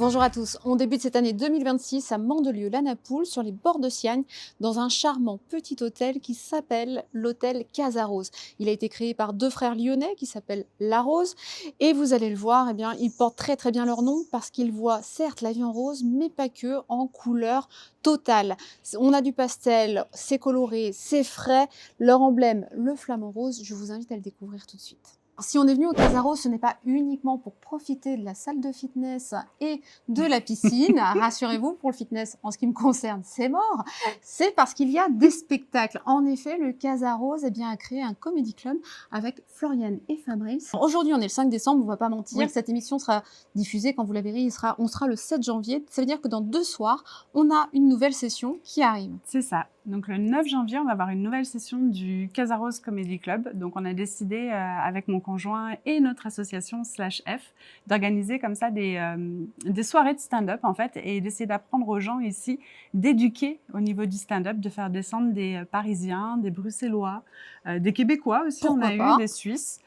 Bonjour à tous, on débute cette année 2026 à Mandelieu-la-Napoule sur les bords de Siagne dans un charmant petit hôtel qui s'appelle l'hôtel Casa Rose. Il a été créé par deux frères lyonnais qui s'appellent La Rose et vous allez le voir, eh bien, ils portent très bien leur nom parce qu'ils voient certes la vie en rose mais pas que, en couleur totale. On a du pastel, c'est coloré, c'est frais, leur emblème le flamant rose, je vous invite à le découvrir tout de suite. Si on est venu au Casa Rose, ce n'est pas uniquement pour profiter de la salle de fitness et de la piscine. Rassurez-vous, pour le fitness, en ce qui me concerne, c'est mort. C'est parce qu'il y a des spectacles. En effet, le Casa Rose a créé un comedy club avec Floriane et Fabrice. Aujourd'hui, on est le 5 décembre, on ne va pas mentir. Oui. Cette émission sera diffusée, quand vous la verrez, on sera le 7 janvier. Ça veut dire que dans 2 soirs, on a une nouvelle session qui arrive. C'est ça. Donc le 9 janvier, on va avoir une nouvelle session du Casa Rose Comedy Club. Donc on a décidé avec mon conjoint et notre association /F d'organiser comme ça des soirées de stand-up en fait et d'essayer d'apprendre aux gens ici, d'éduquer au niveau du stand-up, de faire descendre des Parisiens, des Bruxellois, des Québécois aussi, Pourquoi on a pas. eu des Suisses.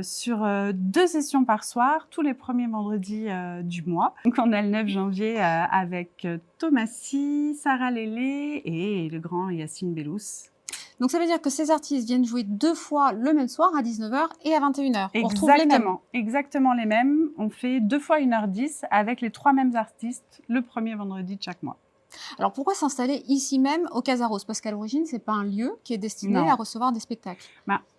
Sur 2 sessions par soir, tous les premiers vendredis du mois. Donc on a le 9 janvier avec Thomasy, Sarah Lélé et le grand Yacine Bellous. Donc ça veut dire que ces artistes viennent jouer 2 fois le même soir à 19h et à 21h. On retrouve les mêmes. Exactement les mêmes. On fait 2 fois 1h10 avec les 3 mêmes artistes le premier vendredi de chaque mois. Alors pourquoi s'installer ici même au Casa Rose? Parce qu'à l'origine, ce n'est pas un lieu qui est destiné à recevoir des spectacles.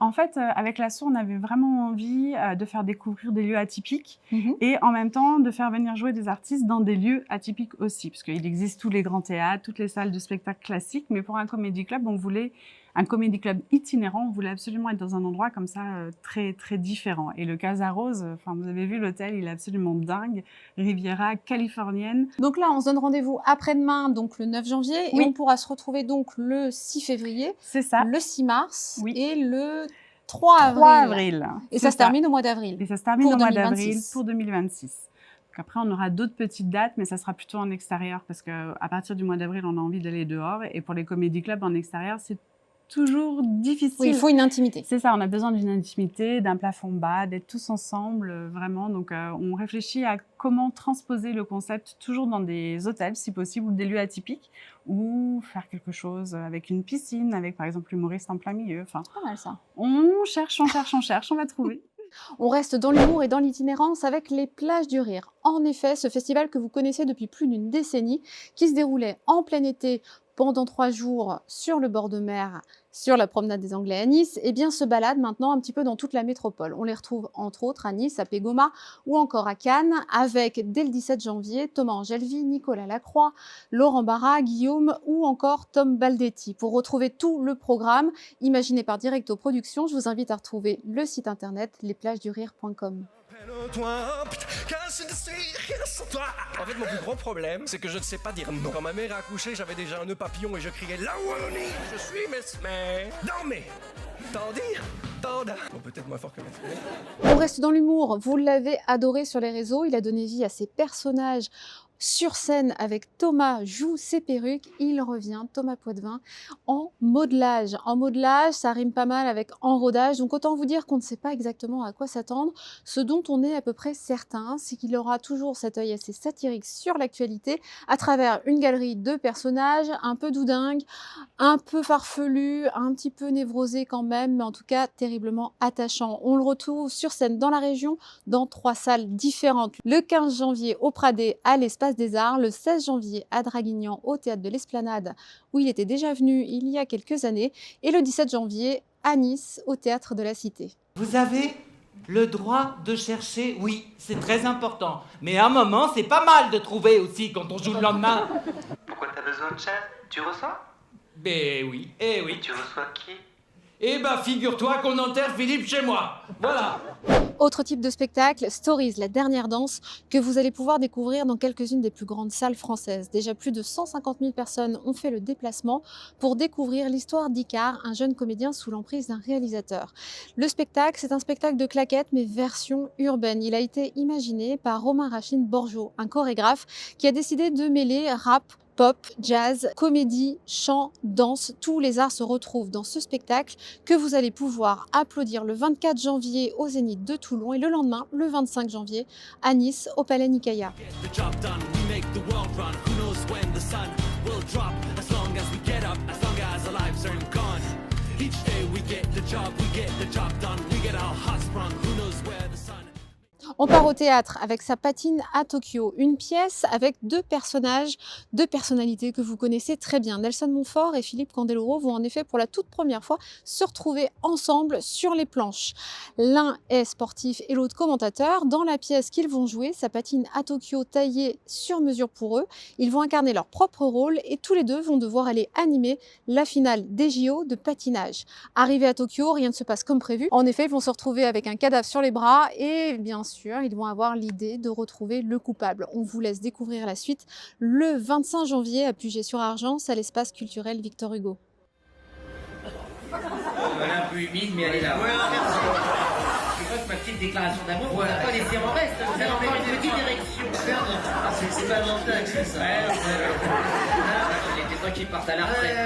En fait, avec l'asso, on avait vraiment envie de faire découvrir des lieux atypiques et en même temps de faire venir jouer des artistes dans des lieux atypiques aussi. Parce qu'il existe tous les grands théâtres, toutes les salles de spectacle classiques, mais pour un comédie club, on voulait un comédie club itinérant, on voulait absolument être dans un endroit comme ça très différent. Et le Casa Rose, vous avez vu l'hôtel, il est absolument dingue, Riviera californienne. Donc là, on se donne rendez-vous après-demain, donc le 9 janvier, et on pourra se retrouver donc le 6 février, c'est ça, le 6 mars et le 3 avril. Et ça se termine au mois d'avril. Et ça se termine au mois d'avril pour 2026. Après, on aura d'autres petites dates, mais ça sera plutôt en extérieur parce qu'à partir du mois d'avril, on a envie d'aller dehors. Et pour les comédie clubs en extérieur, c'est toujours difficile. Oui, il faut une intimité. C'est ça, on a besoin d'une intimité, d'un plafond bas, d'être tous ensemble, vraiment. Donc, on réfléchit à comment transposer le concept toujours dans des hôtels, si possible, ou des lieux atypiques, ou faire quelque chose avec une piscine, avec par exemple l'humoriste en plein milieu. C'est pas mal ça. On cherche, on va trouver. On reste dans l'humour et dans l'itinérance avec les Plages du Rire. En effet, ce festival que vous connaissez depuis plus d'une décennie, qui se déroulait en plein été pendant 3 jours sur le bord de mer, sur la promenade des Anglais à Nice, se balade maintenant un petit peu dans toute la métropole. On les retrouve entre autres à Nice, à Pégoma ou encore à Cannes, avec dès le 17 janvier Thomas Angelvi, Nicolas Lacroix, Laurent Barra, Guillaume ou encore Tom Baldetti. Pour retrouver tout le programme imaginé par Directo Productions, je vous invite à retrouver le site internet lesplagesdurire.com. En fait, mon plus gros problème, c'est que je ne sais pas dire non. Quand ma mère a accouché, j'avais déjà un nœud papillon et je criais « La Wallonie, je suis mais... Non mais... Tant dire, tant da... » Bon, peut-être moins fort que maintenant. On reste dans l'humour, vous l'avez adoré sur les réseaux, il a donné vie à ses personnages sur scène avec Thomas joue ses perruques, il revient, Thomas Poitvin, en modelage. En modelage, ça rime pas mal avec enrodage, donc autant vous dire qu'on ne sait pas exactement à quoi s'attendre. Ce dont on est à peu près certain, c'est qu'il aura toujours cet œil assez satirique sur l'actualité, à travers une galerie de personnages, un peu doudingues, un peu farfelus, un petit peu névrosés quand même, mais en tout cas terriblement attachant. On le retrouve sur scène dans la région, dans 3 salles différentes. Le 15 janvier au Pradé, à l'Espace des Arts, le 16 janvier à Draguignan au Théâtre de l'Esplanade où il était déjà venu il y a quelques années et le 17 janvier à Nice au Théâtre de la Cité. Vous avez le droit de chercher, oui, c'est très important. Mais à un moment, c'est pas mal de trouver aussi quand on joue le lendemain. Pourquoi t'as besoin de chat? Tu reçois? Ben oui, eh oui. Tu reçois qui? Eh ben, figure-toi qu'on enterre Philippe chez moi. Voilà. Autre type de spectacle, Stories, la dernière danse, que vous allez pouvoir découvrir dans quelques-unes des plus grandes salles françaises. Déjà plus de 150 000 personnes ont fait le déplacement pour découvrir l'histoire d'Icar, un jeune comédien sous l'emprise d'un réalisateur. Le spectacle, c'est un spectacle de claquettes, mais version urbaine. Il a été imaginé par Romain Rachine Borgeaud, un chorégraphe qui a décidé de mêler rap, pop, jazz, comédie, chant, danse, tous les arts se retrouvent dans ce spectacle que vous allez pouvoir applaudir le 24 janvier au Zénith de Toulouse. Toulon et le lendemain, le 25 janvier, à Nice, au Palais Nicaïa. The job done, we make the world run. Who knows when the sun will drop? As long as we get up, as long as our lives aren't gone. Each day we get the job done. We get our hearts sprung. Who knows where the sun. On part au théâtre avec Sa patine à Tokyo, une pièce avec deux personnages, deux personnalités que vous connaissez très bien. Nelson Montfort et Philippe Candeloro vont en effet pour la toute première fois se retrouver ensemble sur les planches. L'un est sportif et l'autre commentateur. Dans la pièce qu'ils vont jouer, Sa patine à Tokyo taillée sur mesure pour eux, ils vont incarner leur propre rôle et tous les deux vont devoir aller animer la finale des JO de patinage. Arrivés à Tokyo, rien ne se passe comme prévu. En effet, ils vont se retrouver avec un cadavre sur les bras et bien sûr, ils vont avoir l'idée de retrouver le coupable. On vous laisse découvrir la suite le 25 janvier à Puget-sur-Argence à l'espace culturel Victor Hugo. Elle est un peu humide, mais elle est là. Ouais, merci. Je vois que ma petite déclaration d'amour, on va pas laisser en reste. Vous avez encore une petite érection. C'est pas mental, c'est ça. C'est toi qui partent à la retraite.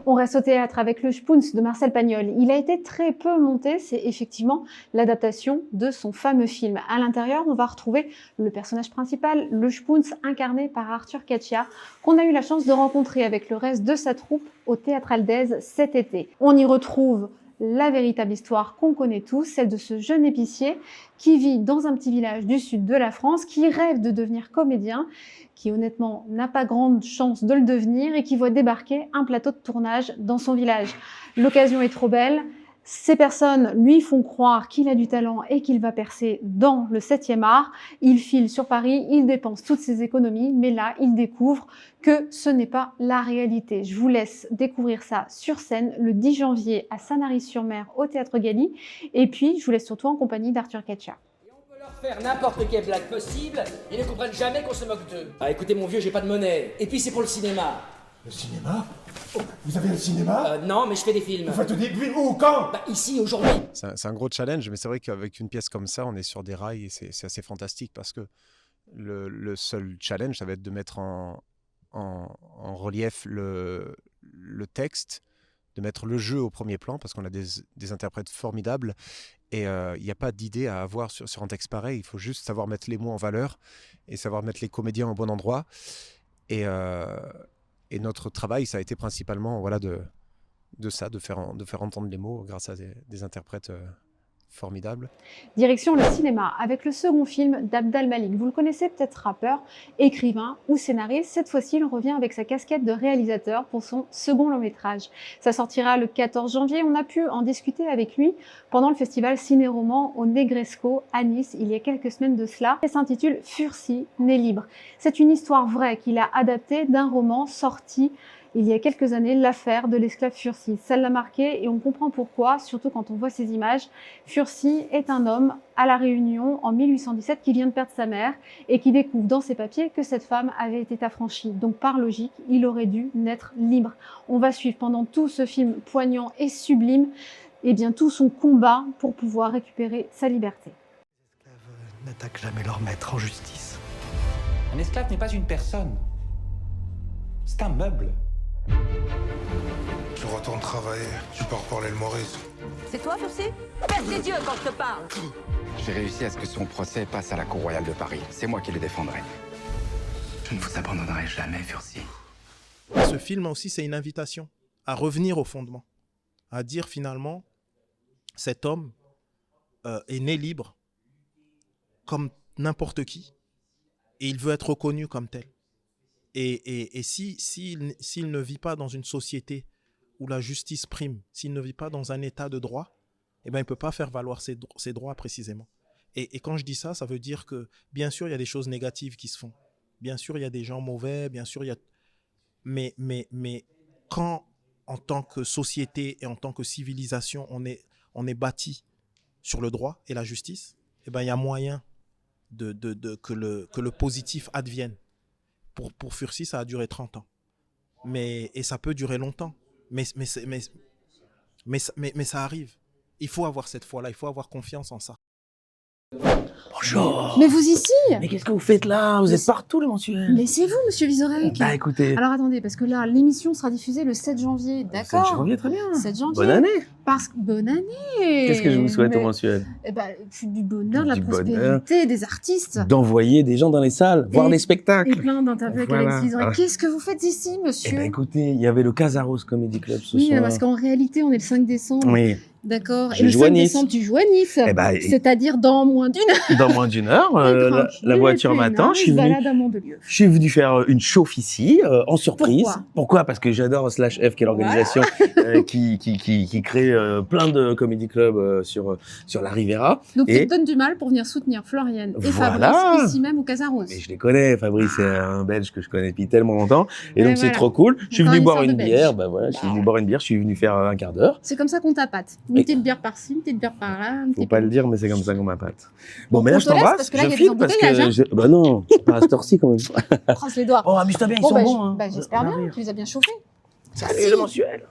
On reste au théâtre avec le Spoons de Marcel Pagnol. Il a été très peu monté, c'est effectivement l'adaptation de son fameux film. À l'intérieur, on va retrouver le personnage principal, le Spoons, incarné par Arthur Caccia, qu'on a eu la chance de rencontrer avec le reste de sa troupe au Théâtre Aldez cet été. On y retrouve la véritable histoire qu'on connaît tous, celle de ce jeune épicier qui vit dans un petit village du sud de la France, qui rêve de devenir comédien, qui honnêtement n'a pas grande chance de le devenir et qui voit débarquer un plateau de tournage dans son village. L'occasion est trop belle. Ces personnes lui font croire qu'il a du talent et qu'il va percer dans le 7e art. Il file sur Paris, il dépense toutes ses économies, mais là, il découvre que ce n'est pas la réalité. Je vous laisse découvrir ça sur scène le 10 janvier à Sanary-sur-Mer au Théâtre Galy. Et puis, je vous laisse surtout en compagnie d'Arthur Caccia. On peut leur faire n'importe quelle blague possible, ils ne comprennent jamais qu'on se moque d'eux. Ah écoutez mon vieux, j'ai pas de monnaie. Et puis c'est pour le cinéma. Le cinéma? Oh, vous avez un cinéma? Non, mais je fais des films. Vous faites des films où? Quand? Bah ici, aujourd'hui. C'est un gros challenge, mais c'est vrai qu'avec une pièce comme ça, on est sur des rails et c'est assez fantastique parce que le seul challenge, ça va être de mettre en relief le texte, de mettre le jeu au premier plan parce qu'on a des interprètes formidables et il n'y a pas d'idée à avoir sur un texte pareil. Il faut juste savoir mettre les mots en valeur et savoir mettre les comédiens au bon endroit. Et notre travail, ça a été principalement de faire entendre les mots grâce à des interprètes formidables. Direction le cinéma avec le second film d'Abdal Malik. Vous le connaissez peut-être, rappeur, écrivain ou scénariste. Cette fois-ci, il revient avec sa casquette de réalisateur pour son second long métrage. Ça sortira le 14 janvier. On a pu en discuter avec lui pendant le festival Ciné-Roman au Negresco à Nice il y a quelques semaines de cela. Elle s'intitule Furcy, né libre. C'est une histoire vraie qu'il a adaptée d'un roman sorti il y a quelques années, L'affaire de l'esclave Furcy. Ça l'a marqué et on comprend pourquoi, surtout quand on voit ces images. Furcy est un homme à La Réunion en 1817 qui vient de perdre sa mère et qui découvre dans ses papiers que cette femme avait été affranchie. Donc par logique, il aurait dû naître libre. On va suivre pendant tout ce film poignant et sublime tout son combat pour pouvoir récupérer sa liberté. Les esclaves n'attaquent jamais leur maître en justice. Un esclave n'est pas une personne. C'est un meuble. Tu retournes travailler, tu pars pour l'île Maurice. C'est toi, Furcy? Perce les yeux quand je te parle. J'ai réussi à ce que son procès passe à la Cour royale de Paris. C'est moi qui le défendrai. Je ne vous abandonnerai jamais, Furcy. Ce film aussi, c'est une invitation à revenir au fondement, à dire finalement, cet homme est né libre, comme n'importe qui, et il veut être reconnu comme tel. Et s'il ne vit pas dans une société où la justice prime, s'il ne vit pas dans un état de droit, eh ben, il ne peut pas faire valoir ses droits précisément. Et quand je dis ça, ça veut dire que, bien sûr, il y a des choses négatives qui se font. Bien sûr, il y a des gens mauvais, bien sûr, il y a... Mais quand, en tant que société et en tant que civilisation, on est bâti sur le droit et la justice, eh ben, il y a moyen que le positif advienne. Pour Furcy, ça a duré 30 ans. Et ça peut durer longtemps. Mais ça arrive. Il faut avoir cette foi-là, il faut avoir confiance en ça. Bonjour. Mais vous ici? Mais qu'est-ce que vous faites là? Vous êtes partout, les mensuels. Mais c'est vous, monsieur Vizorek. Bah écoutez. Alors attendez, parce que là, l'émission sera diffusée le 7 janvier, d'accord? 7 janvier, très bien. 7 janvier. Bonne année. Parce que bonne année. Qu'est-ce que je vous souhaite au mensuel? Eh ben, du bonheur, de la Du prospérité, bonheur. des artistes. D'envoyer des gens dans les salles, voir des spectacles. Et plein d'interviews avec Voilà. Alex Vizorek. Qu'est-ce que vous faites ici, monsieur? Eh ben écoutez, il y avait le Casaros Comedy Club ce Oui, soir. parce qu'en réalité, on est le 5 décembre. Oui. D'accord. Je Et le joue à 5 Nice. décembre, tu joues à Nice. Eh ben, C'est-à-dire dans moins d'une heure. Dans moins d'une heure, la voiture m'attend. Je suis venu. Balade à Mandelieu. Je suis venu faire une chauffe ici, en surprise. Pourquoi Parce que j'adore Slash F, qui est l'organisation qui crée plein de comedy clubs sur la Riviera. Donc tu et te donnes du mal pour venir soutenir Floriane et Voilà. Fabrice ici même au Casaros. mais je les connais, Fabrice, c'est un Belge que je connais depuis tellement longtemps. Et Et donc c'est voilà. trop cool. Je suis Encore venu une boire histoire une de Belge. bière. Bah voilà, je suis venu boire une bière. Je suis venu faire un quart d'heure. C'est comme ça qu'on t'appâte. Une petite bière par-ci, une petite bière par-là. Faut pas le dire, mais c'est comme ça qu'on m'appâte. Bon, mais là on je te laisse t'embrasse. parce que là, il y Je a des file parce embouteillages, que bah non, c'est pas à cette heure-ci quand même. Croise les doigts. Oh, amuse-toi bien, ils Bon, sont bah, bons. Hein. J'espère bien. Tu les as bien chauffés. Salut le mensuel.